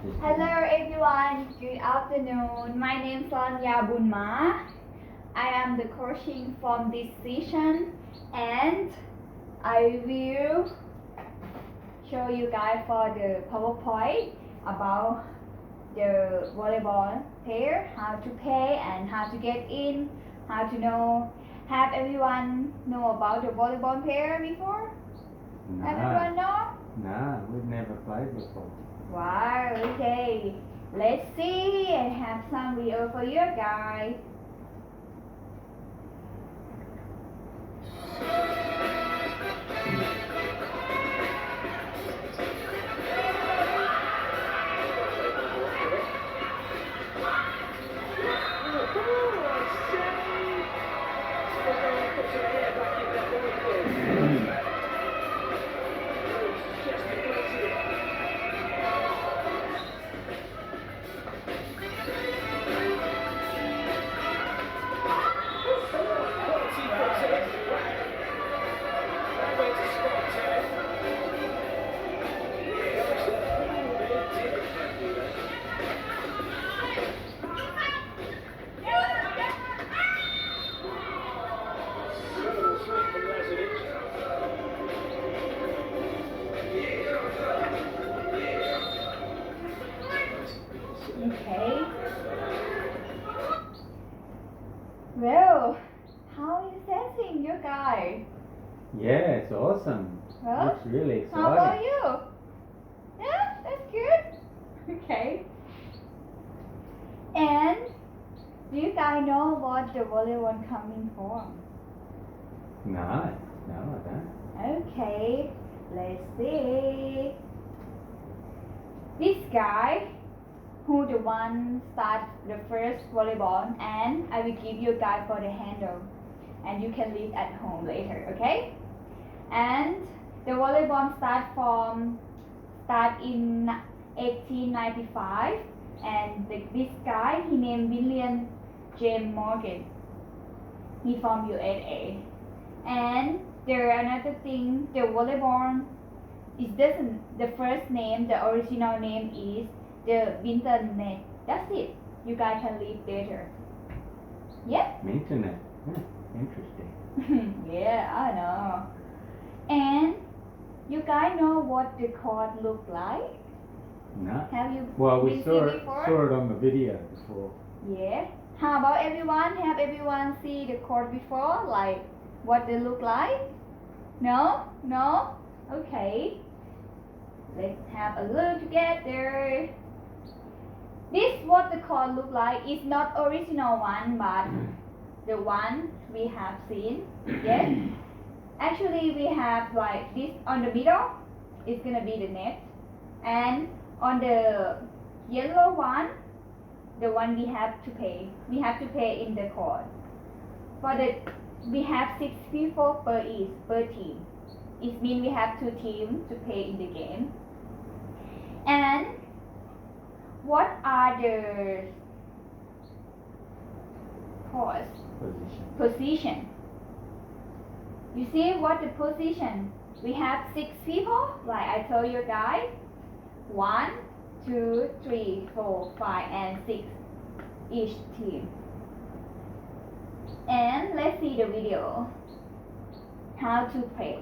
Hello everyone, good afternoon. My name is Saranya Boonma. I am the coaching from this season and I will show you guys for the PowerPoint about the volleyball player, how to play and how to get in, how to know. Have everyone know about the volleyball player before? Have everyone know? No, we've never played before. Wow, okay. Let's see and have some video for you guys. Okay. Well, how is setting you guys? Yeah, it's awesome. Well, Looks really exciting. how about you? Yeah, that's good. Okay. And do you guys know what the volleyball coming from? No, I don't. Okay, let's see. This guy who the one start the first volleyball, and I will give you a guide for the handle and you can leave at home later, okay? And the volleyball start in 1895 and this guy he named William James Morgan. He from USA. And there another thing, the volleyball it doesn't, the first name, the original name is the internet. That's it. You guys can leave later. Yeah? Internet. Interesting. Yeah, I know. And you guys know what the court look like? No. Have you Well, we been saw seen it before? on the video before. Yeah. How about everyone? Have everyone see the court before? Like what they look like? No? No? Okay. Let's have a look together. This what the court look like. It's not original one, but the one we have seen. Yes. Actually, we have like this on the middle. It's gonna be the net, and on the yellow one, the one we have to pay. We have to pay in the court. For the we have 6 people per team. It means we have 2 teams to play in the game. And what are the position? You see what the position? We have 6 people, like I told you guys. 1, 2, 3, 4, 5, and 6 each team. And let's see the video. How to play.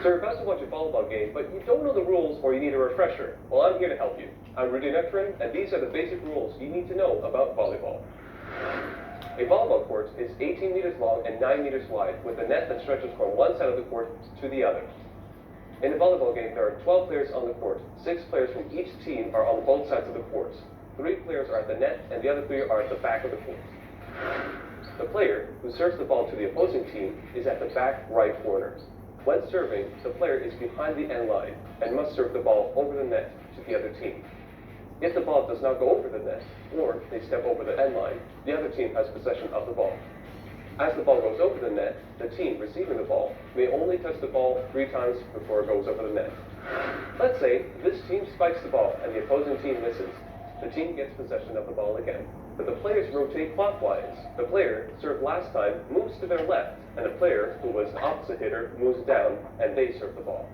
So you're about to watch a volleyball game, but you don't know the rules or you need a refresher. Well, I'm here to help you. I'm Rudy Nectarin, and these are the basic rules you need to know about volleyball. A volleyball court is 18 meters long and 9 meters wide, with a net that stretches from one side of the court to the other. In a volleyball game, there are 12 players on the court. 6 players from each team are on both sides of the court. 3 players are at the net, and the other 3 are at the back of the court. The player who serves the ball to the opposing team is at the back right corner. When serving, the player is behind the end line and must serve the ball over the net to the other team. If the ball does not go over the net, or they step over the end line, the other team has possession of the ball. As the ball goes over the net, the team receiving the ball may only touch the ball 3 times before it goes over the net. Let's say this team spikes the ball and the opposing team misses. The team gets possession of the ball again. but the players rotate clockwise. The player served last time moves to their left, and the player who was the opposite hitter moves down, and they serve the ball.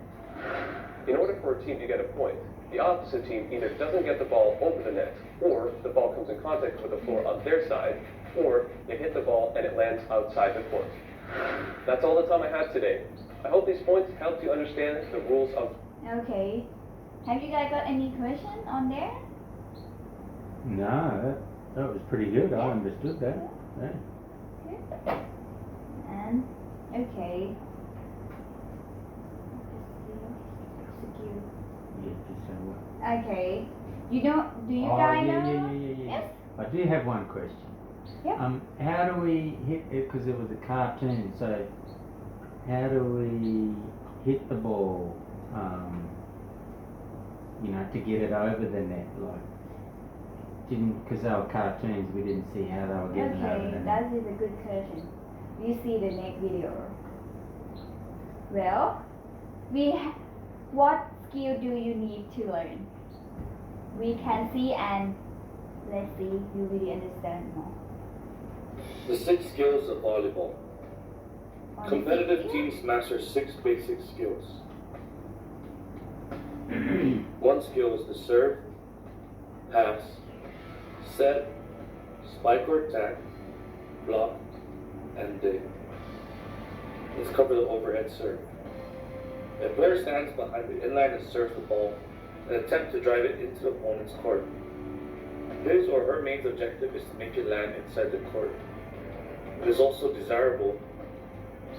In order for a team to get a point, the opposite team either doesn't get the ball over the net, or the ball comes in contact with the floor on their side, or they hit the ball and it lands outside the court. That's all the time I have today. I hope these points helped you understand the rules of... Okay. Have you guys got any questions on there? No, that was pretty good. I Yeah. understood that. Yeah. Good. And, okay. Yeah, just say what? Okay. You don't, do you Oh, guys yeah, know? yeah. Yes? I do have one question. Yeah. How do we hit it? Because it was a cartoon, so how do we hit the ball, to get it over the net? Because they were cartoons, we didn't see how they were getting over Okay, the net. that is a good question. You see the next video. Well, what skill do you need to learn? We can see and let's see you really understand more. The 6 skills of volleyball. On the Competitive video? teams master 6 basic skills. One skill is to serve, pass, set, spike or attack, block, and dig. Let's cover the overhead serve. A player stands behind the inline and serves the ball and attempts to drive it into the opponent's court. His or her main objective is to make it land inside the court. It is also desirable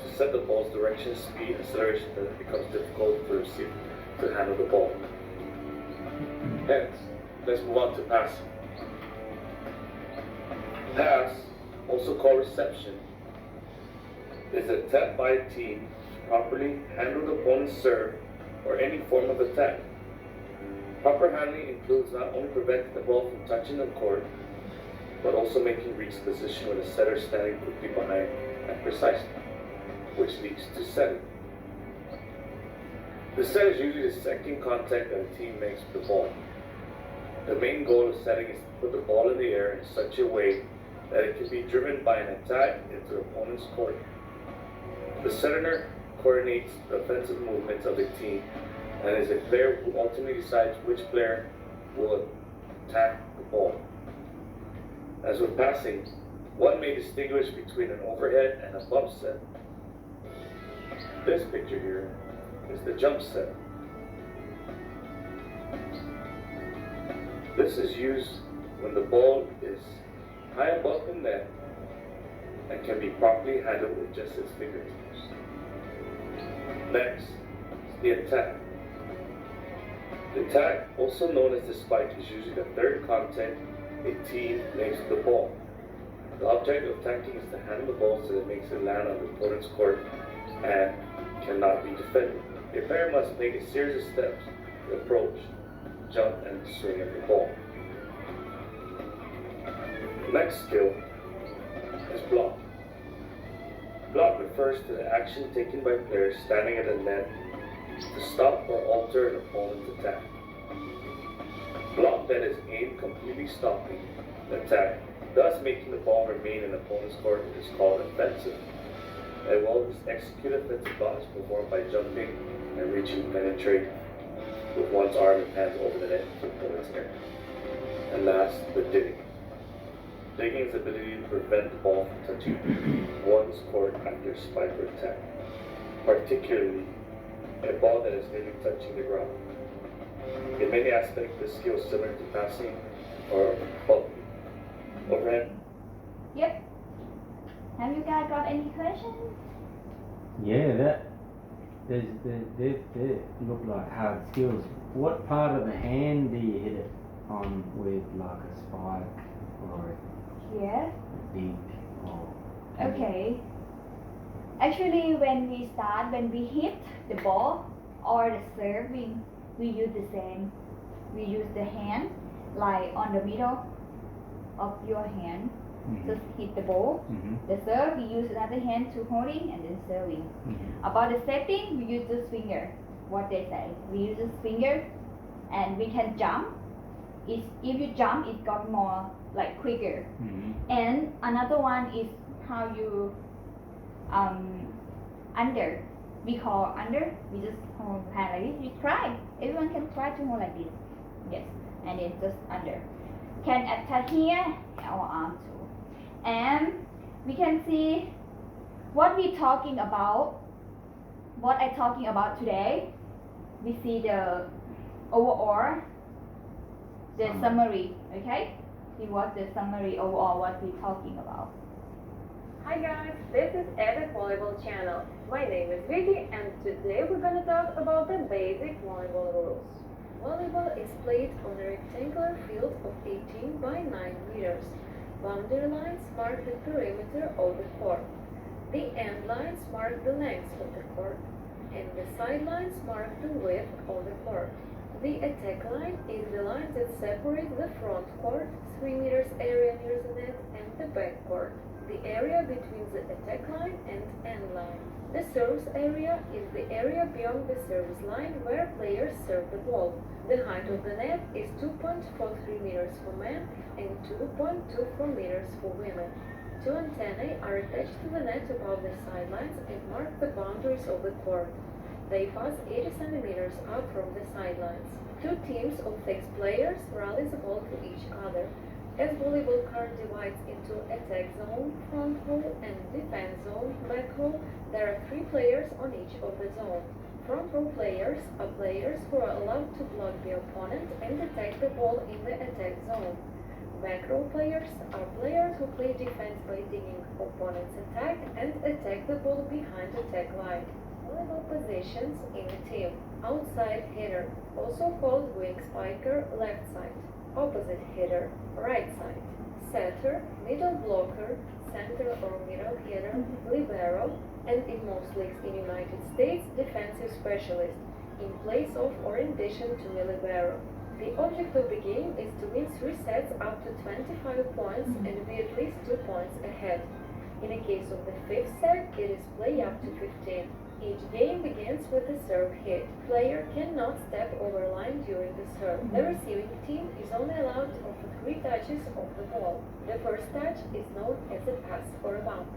to set the ball's direction, speed, and acceleration that it becomes difficult for the receiver to handle the ball. Hence, let's move on to passing. Pass, also called reception, is an attempt by a team to properly handle the opponent's serve or any form of attack. Proper handling includes not only preventing the ball from touching the court, but also making reach the position with the setter standing quickly behind and precisely, which leads to setting. The set is usually the second contact that a team makes with the ball. The main goal of setting is to put the ball in the air in such a way that it can be driven by an attack into the opponent's court. The setter coordinates the offensive movements of the team and is a player who ultimately decides which player will attack the ball. As with passing, one may distinguish between an overhead and a bump set. This picture here is the jump set. This is used when the ball is high above the net and can be properly handled with just its fingertips. Next is the attack. The attack, also known as the spike, is usually the third contact a team makes with the ball. The object of attacking is to handle the ball so that it makes it land on the opponent's court and cannot be defended. A player must make a series of steps to approach, jump, and swing at the ball. The next skill is block. Block refers to the action taken by players standing at the net to stop or alter an opponent's attack. Block that is aimed completely stopping the attack, thus making the ball remain in the opponent's court, is called offensive. A well-executed offensive block is performed by jumping and reaching to penetrate with one's arm and hands over the net to the opponent's air. And last, the digging. Digging is the ability to prevent the ball from touching one's court after a spike or attack, particularly a ball that is nearly touching the ground. In many aspects, this skill is similar to passing or bumping. Overhead. Yep. Have you guys got any questions? Yeah, they look like hard skills. What part of the hand do you hit it on with, like a spike or Yeah. a dig or... Okay. Actually, when we hit the ball or the serving, we use the same. We use the hand, like on the middle of your hand, just hit the ball. The serve, we use another hand to holding and then serving. About the setting, we use the finger. What they say, we use the finger, and we can jump. If you jump, it got more like quicker. Mhm. And another one is how you under. We call under. We just hold hand like this. You try. Everyone can try to hold like this. Yes, and then just under. Can attach here our arm too. And we can see what we talking about. What I talking about today. We see the overall, the summary. Okay. It was the summary overall what we talking about. Hi guys, this is Edit Volleyball channel. My name is Vicky and today we're gonna talk about the basic volleyball rules. Volleyball is played on a rectangular field of 18 by 9 meters. Boundary lines mark the perimeter of the court. The end lines mark the length of the court, and the sidelines mark the width of the court. The attack line is the line that separates the front court, 3 meters area near the net, and the back court, the area between the attack line and end line. The service area is the area beyond the service line where players serve the ball. The height of the net is 2.43 meters for men and 2.24 meters for women. Two antennae are attached to the net above the sidelines and mark the boundaries of the court. They pass 80 centimeters up from the sidelines. Two teams of 6 players rally the ball to each other. As volleyball court divides into attack zone, front row, and defense zone, back row, there are 3 players on each of the zone. Front row players are players who are allowed to block the opponent and attack the ball in the attack zone. Back row players are players who play defense by digging opponent's attack and attack the ball behind attack line. Volleyball positions in a team. Outside hitter, also called wing spiker, left side. Opposite hitter, right side. Setter, middle blocker, center or middle hitter, libero, and in most leagues in United States, defensive specialist, in place of or in addition to a libero. The object of the game is to win 3 sets up to 25 points and be at least 2 points ahead. In the case of the 5th set, it is play up to 15. Each game begins with a serve hit. Player cannot step over line during the serve. The receiving team is only allowed to offer 3 touches of the ball. The first touch is known as a pass or a bump,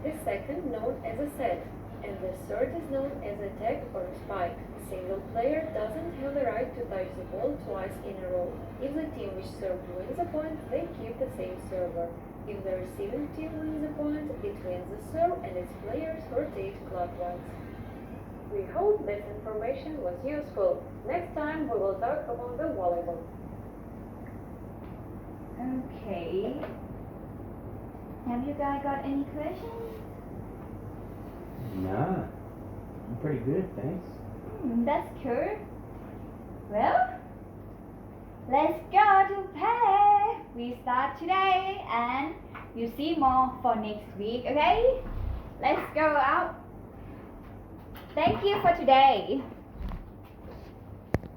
the second known as a set, and the third is known as a tag or a spike. A single player doesn't have the right to touch the ball twice in a row. If the team which served wins a point, they keep the same server. If the receiving team wins a point, it wins the serve and its players rotate clockwise. We hope this information was useful. Next time we will talk about the volleyball. Okay. Have you guys got any questions? No. I'm pretty good, thanks. That's cool. Well, let's go to play. We start today and you see more for next week, okay? Let's go out. Thank you for today.